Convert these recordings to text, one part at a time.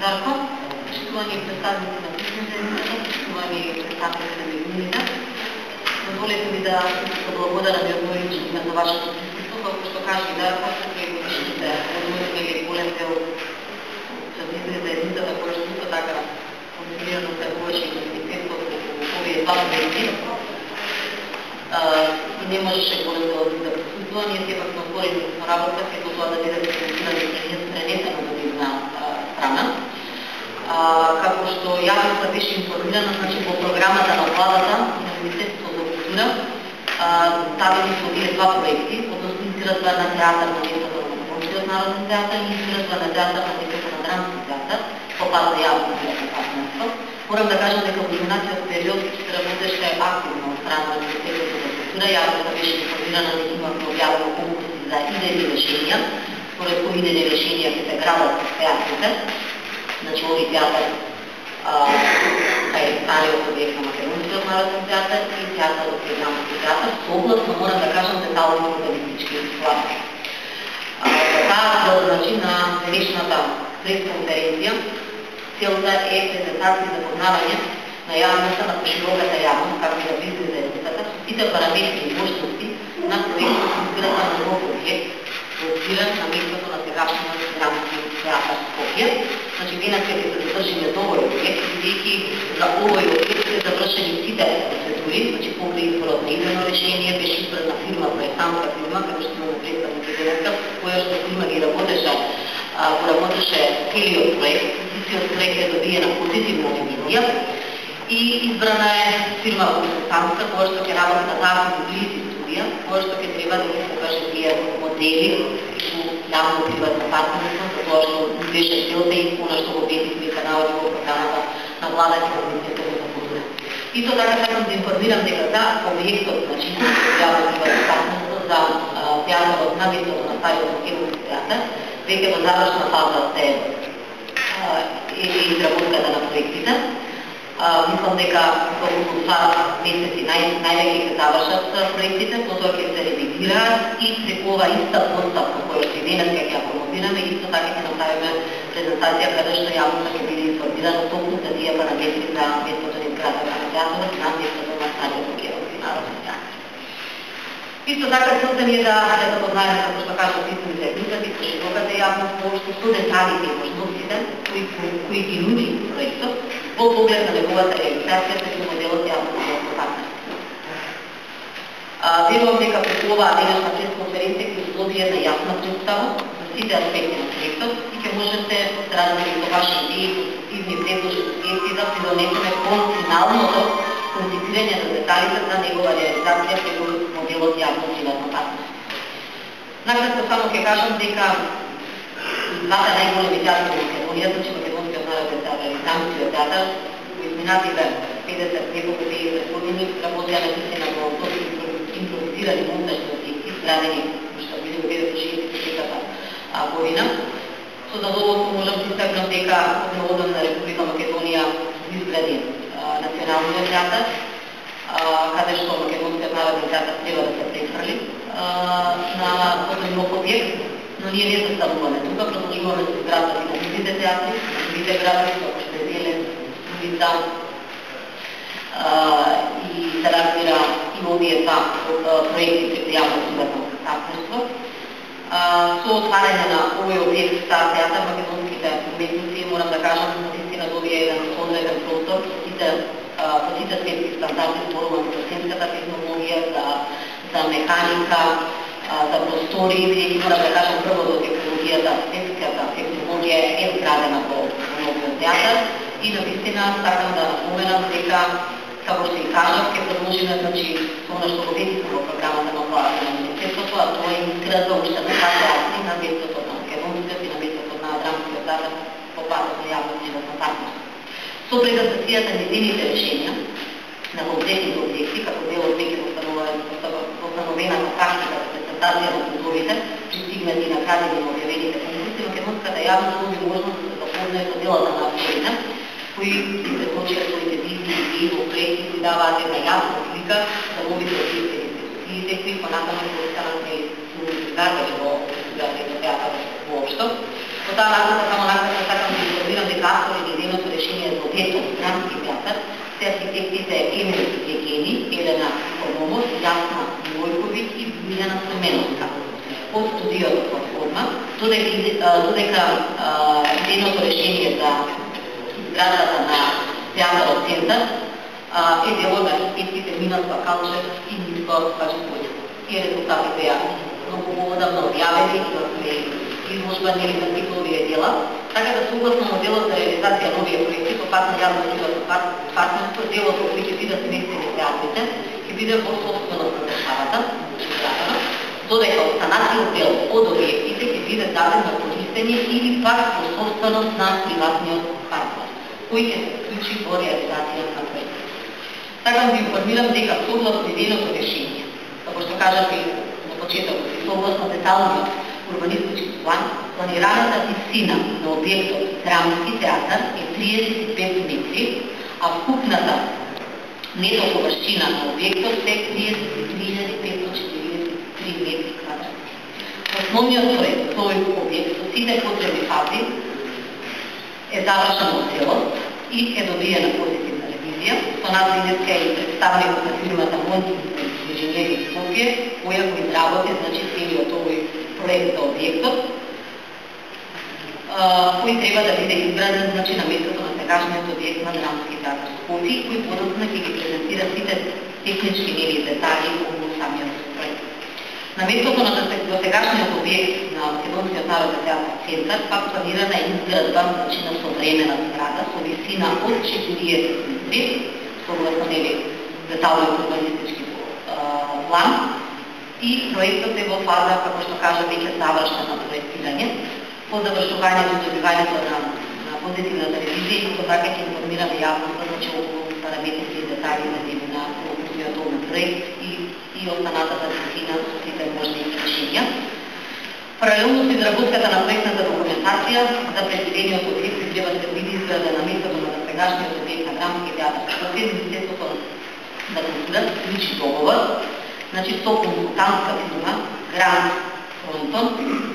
Дарко, почитувани представници на писмените, почитувани представници на медиумите. Позволете ми да благодаря ви одноично за вашето присъство, колко што кажа и Дарко, че годишните одноимели голем дел от бизнеса едината, која што тука така комбинирано се повече инвеститетство во овие два проекти. И не можеше голем дел да присутства, ние сепак сме отворени работа, како тоа да биде пренесено на нивна страна. Како што јавноста беше информирана, значи во програмата на владата и на Министерството за култура ставени се овие два проекти, односно изградба на театар на местото на Македонскиот народен театар и изградба на театар на местото на Драмски театар, по пат за јавно партнерство. Морам да кажам дека во изминатиот период се работеше активно од страна на Министерството за култура, јавноста беше информирана дека имаме објавено конкурси за идејни решенија, според кои идејни решенија ќе се градат театрите. Значи, овој театар кај стариот објект на Македонскиот народен театар и театарот кај Драмски театар, согласно морам да кажам детални урбанистички планови. За таа цел, значи, на денешната пресконференција, целта е презентација за познавање на јавноста, на пошироката јавност, како и на бизнес заедницата, со сите параметри и можности на проектот за изградба на нов објект, лоциран на местото на сегашниот Драмски театар Скопје. Значи, денеска ќе се задржиме за овој објект, бидејќи за овој објект се завршени сите процедури, значи покрај изборот на идејно решение, беше избрана фирма, проектантска фирма, како што имаме представници денеска, која што фирма ги работеше целиот проект, истиот проект е добиена позитивна ревизија и избрана е фирма консултантска, која што ќе работи на таа физиблизи студија, која што ќе треба да се покаже тие модели и јавно-приватно партнерство, за тоа што беше целта и она што го објавивме и се наоѓа во програмата на владата и на Министерството за култура. Исто така сакам да информирам дека за објектот, значи јавно-приватно партнерство за театарот на местото на стариот Македонски театар, веќе во завршна фаза е изработката на проектите. Мислам дека во околу 2 месеци највеќе ќе завршат проектите, потоа ќе се ревизираат и преку ова иста постапка која што и денеска ќе ја промотираме, исто така ќе направиме презентација каде што јавноста ќе биде информирана токму за тие параметри за местото на изградба на театарот на местото на стариот Македонски народен театар. Исто така целта ни е да запознаеме, како што кажа, бизнес заедницата и пошироката јавност воопшто со деталите и можностите кои ги нуди проектот во поглед на неговата реализација преку моделот јавно-приватно партнерство. Верувам дека преку оваа денешна пресконференција ќе добие една јасна представа за сите аспекти на проектот и ќе можете да разделите со ваши идеи, конструктивни предложи, сугестии да придонесеме кон финалното конципирање на деталите за негова реализација преку моделот јавно-приватно партнерство. Накратко само ќе кажам дека двата најголеми театри во Македонија, значи Македонскиот народен театар и Драмскиот театар, во изминатите 50 години работеа наистина во импровизирани монтажни објекти, изградени уште во 1963 година. Со задоволство можам да истакнам дека Оден на Република Македонија изгради Националниот театар, каде што Македонскиот народен театар треба да се префрли на оден нов објект, но ние не заставуваме тука, продолжуваме со изградбата на другите театри, на другите градови, како што е Велес, Струмица и се разбира и овие два проекти преку јавно-приватно партнерство. Со отварање на овој објект Стар театар, македонските уметници, морам да кажам, наистина добија еден одреден простор по сите светски стандарди, зборувам за сценската технологија, за механика, за простори, бидејќи морам да кажам прво до технологијата, сценската технологија е вградена во новиот театар и навистина сакам да напоменам дека, како што и кажав, ќе продолжиме, значи, со она што го видихме во програмата на владата на Министерството, а тоа е изградба уште на два театри на местото на Македонскиот и на местото на Драмскиот театар по патот на јавно-приватно партнерство. Со презентацијата на идејните решенија на конкретните објекти, како дел од веќе восстановената практика за презентација на трудовите, пристигнати на крадени на објавените конкурси, македонската јавност доби можност да се запознае со делата на авторите, кои ги предложија своите визии и во проекти кои даваат една јасна слика за новите објекти и кои понатаму ќе останат неизградени во театарот воопшто. По таа нагласа само накратко сакам да информирам дека Лиljana Семенов, од студијата платформа, додека идејното решение за изградата на театарот центар е дело на архитектите Минат Бакалчев и Митко Баџикојски. И резултатите беа многу поводавно објавени и изложбани на типови дела, така да согласно моделот за реализација на овие проекти по пат на јавно-приватно партнерство, делото кои ќе бидат сместени театрите, ќе биде во собственост на државата, додека останатиот дел од објектите ќе биде даден на користење или пак во собственост на приватниот партнер, кој ќе се вклучи во реализација на проекти. Така да ви информирам дека согласно идејното решение, како што кажав и на почетокот, и согласно деталниот урбанистички план, планираната висина на објектот Драмски театар е 35 метри, а вкупната нето површина на објектот е 33.543 метри квадратни. Основниот проект за овој објект со сите потребни фази е завршен во целост и е добиена позитивна ревизија. Со нас денеска е и представникот на фирмата Монтин инженери Скопје, која го изработи целиот овој проект за објектот, кој треба да биде изграден на местото на сегашниот објект на Драмски театар Скопје, кој подоцна ќе ги презентира сите технички нели детали во самиот проект. На местото на досегашниот објект на Македонскиот народен театар центар пак планирана е изградба на современа зграда со висина од 40 метри, согласно нели деталниот урбанистички план, и проектот е во фаза, како што кажа, веќе завршено проектирање. По завршувањето и добивањето на позитивната ревизија, и така ќе информираме јавноста за околу параметрите и детали на окупниот овој проект и останатата висина со сите можни решенија. Паралелно со изработката на проектната документација за предвидениот објект треба да биде изградена на местото на сегашниот објект на Драмски театар Скопје, Министерството на култура склучи договор, со консултантска фирма Грант Фронтон,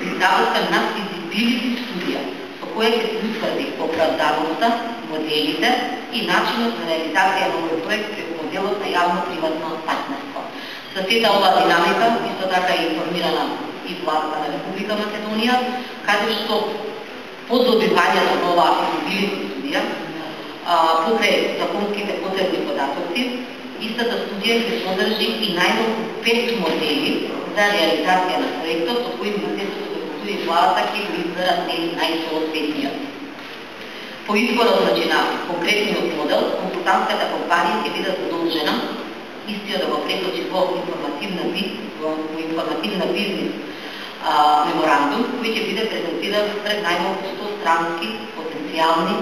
изработка на физибилити студија, со која ќе се утврди оправдаността, моделите и начинот на реализација на овој проект преку моделот на јавно-приватно партнерство. За сета оваа динамика, исто така е информирана и власта на Република Македонија, каде што по добивањето на оваа физибилити студија, покрај законските потребни податоци, истата студија ќе содржи и најмалку 5 модели за реализација на проектот, со кои Министерството за култура и владата ќе го изберат најсоодветниот. По изборот на конкретниот модел, консултантската компанија ќе биде задолжена истиот да го преточи во информативна бизнес меморандум, кој ќе биде презентиран пред најмалку 100 странски потенцијални